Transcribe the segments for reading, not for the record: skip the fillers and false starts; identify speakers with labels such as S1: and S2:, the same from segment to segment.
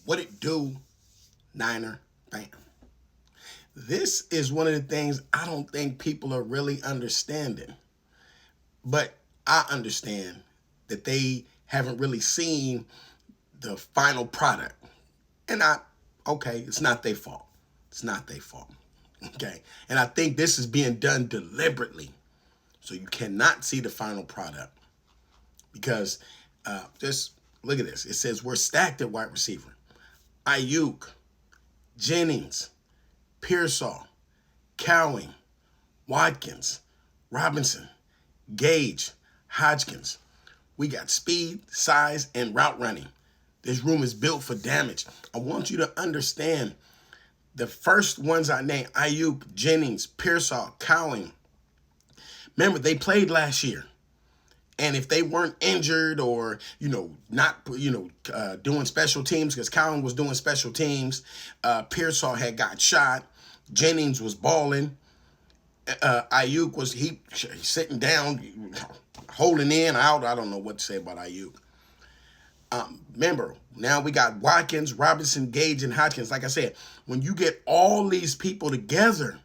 S1: What it do, Niner fam? This is one of the things I don't think people are really understanding. But I understand that they haven't really seen the final product. And okay, it's not their fault. It's not their fault. Okay. And I think this is being done deliberately. So you cannot see the final product. Because just look at this. It says we're stacked at wide receiver. Ayuk, Jennings, Pearsall, Cowing, Watkins, Robinson, Gage, Hodgkins. We got speed, size, and route running. This room is built for damage. I want you to understand the first ones I named, Ayuk, Jennings, Pearsall, Cowing. Remember, they played last year. And if they weren't injured or, not, doing special teams, because Cowing was doing special teams, Pearsall had got shot, Jennings was balling, Ayuk was he sitting down, holding in, out. I don't know what to say about Ayuk. Remember, now we got Watkins, Robinson, Gage, and Hodgkins. Like I said, when you get all these people together,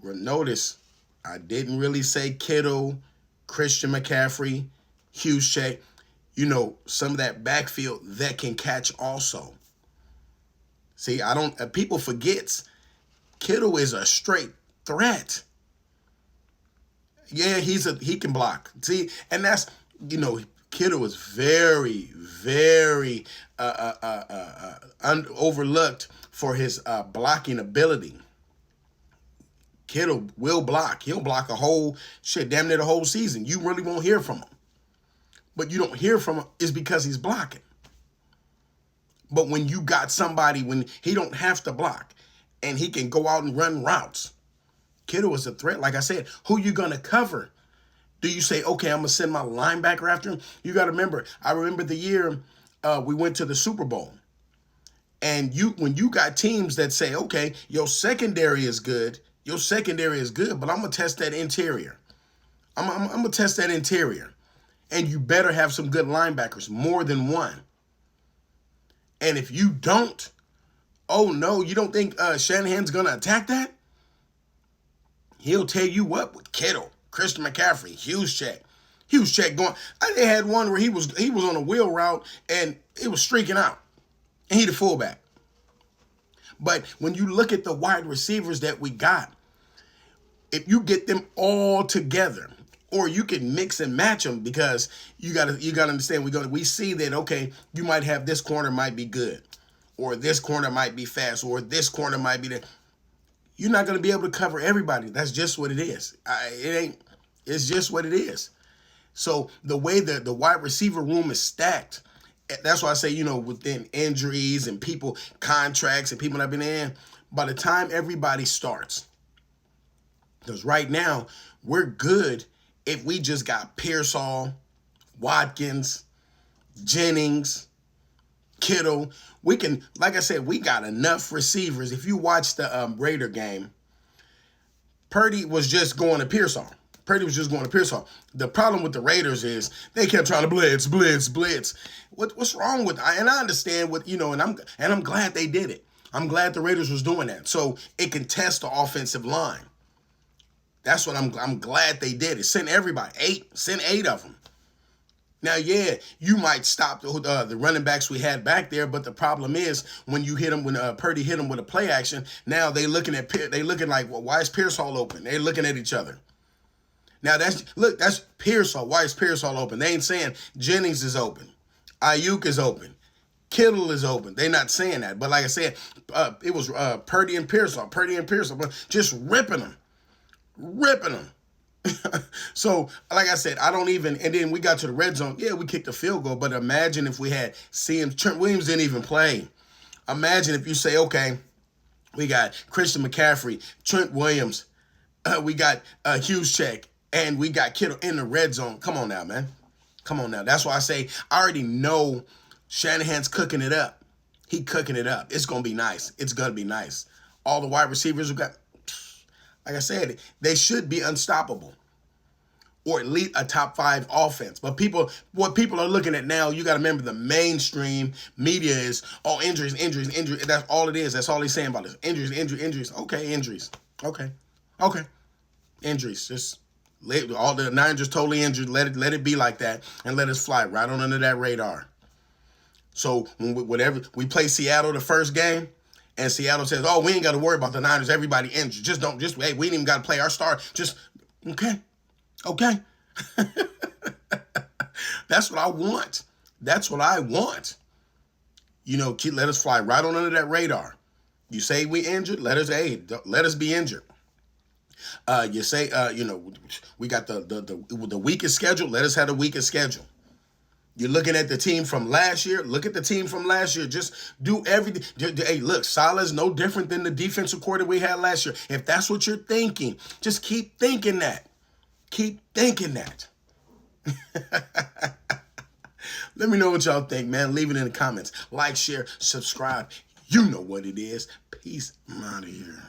S1: notice I didn't really say Kittle, Christian McCaffrey, Juszczyk, some of that backfield that can catch also. See, people forgets Kittle is a straight threat. Yeah, he can block. See, and that's, Kittle is very, very overlooked for his blocking ability. Kittle will block. He'll block damn near the whole season. You really won't hear from him. But you don't hear from him is because he's blocking. But when you got somebody, when he don't have to block and he can go out and run routes, Kittle is a threat. Like I said, who you going to cover? Do you say, okay, I'm going to send my linebacker after him? You got to remember, I remember the year we went to the Super Bowl. And when you got teams that say, okay, your secondary is good, but I'm going to test that interior. I'm going to test that interior. And you better have some good linebackers, more than one. And if you don't, oh no, you don't think Shanahan's going to attack that? He'll tell you what with Kittle, Christian McCaffrey, Juszczyk going. They had one where he was on a wheel route and it was streaking out. And he the fullback. But when you look at the wide receivers that we got, if you get them all together, or you can mix and match them, because you gotta understand we see that, okay, you might have this corner might be good, or this corner might be fast, or this corner might be that. You're not gonna be able to cover everybody. That's just what it is. It's just what it is. So the way that the wide receiver room is stacked, that's why I say, within injuries and people, contracts and people that have been in, by the time everybody starts, because right now we're good if we just got Pearsall, Watkins, Jennings, Kittle. We can, like I said, we got enough receivers. If you watch the Raider game, Purdy was just going to Pearsall. The problem with the Raiders is they kept trying to blitz. What's wrong with? And I understand what and I'm glad they did it. I'm glad the Raiders was doing that, so it can test the offensive line. That's what I'm glad they did it. Send everybody send 8 of them. Now, yeah, you might stop the running backs we had back there, but the problem is when Purdy hit them with a play action, now they looking like, well, why is Pearsall open? They're looking at each other. Now that's Pearsall. Why is Pearsall open? They ain't saying Jennings is open, Ayuk is open, Kittle is open. They're not saying that. But like I said, it was Purdy and Pearsall, but just ripping them. So, like I said, and then we got to the red zone. Yeah, we kicked a field goal, but imagine if we had Trent Williams didn't even play. Imagine if you say, okay, we got Christian McCaffrey, Trent Williams, we got Juszczyk, and we got Kittle in the red zone. Come on now, man. Come on now. That's why I say I already know Shanahan's cooking it up. He cooking it up. It's going to be nice. It's going to be nice. All the wide receivers we got, like I said, they should be unstoppable. or at least a top 5 offense. But what people are looking at now, you got to remember the mainstream media is, oh, injuries, injuries, injuries. That's all it is. That's all he's saying about this. Injuries, injuries, injuries. Okay, injuries. Okay. Injuries. Just all the Niners just totally injured. Let it be like that, and let us fly right on under that radar. So whenever we play Seattle the first game, and Seattle says, "Oh, we ain't got to worry about the Niners. Everybody injured. Hey, we ain't even got to play our star. Just okay." That's what I want. That's what I want. Let us fly right on under that radar. You say we injured, let us be injured. You say, we got the weakest schedule. Let us have the weakest schedule. You're looking at the team from last year. Look at the team from last year. Just do everything. Hey, look, Salah's no different than the defensive coordinator we had last year. If that's what you're thinking, just keep thinking that. Keep thinking that. Let me know what y'all think, man. Leave it in the comments. Like, share, subscribe. You know what it is. Peace. I'm out of here.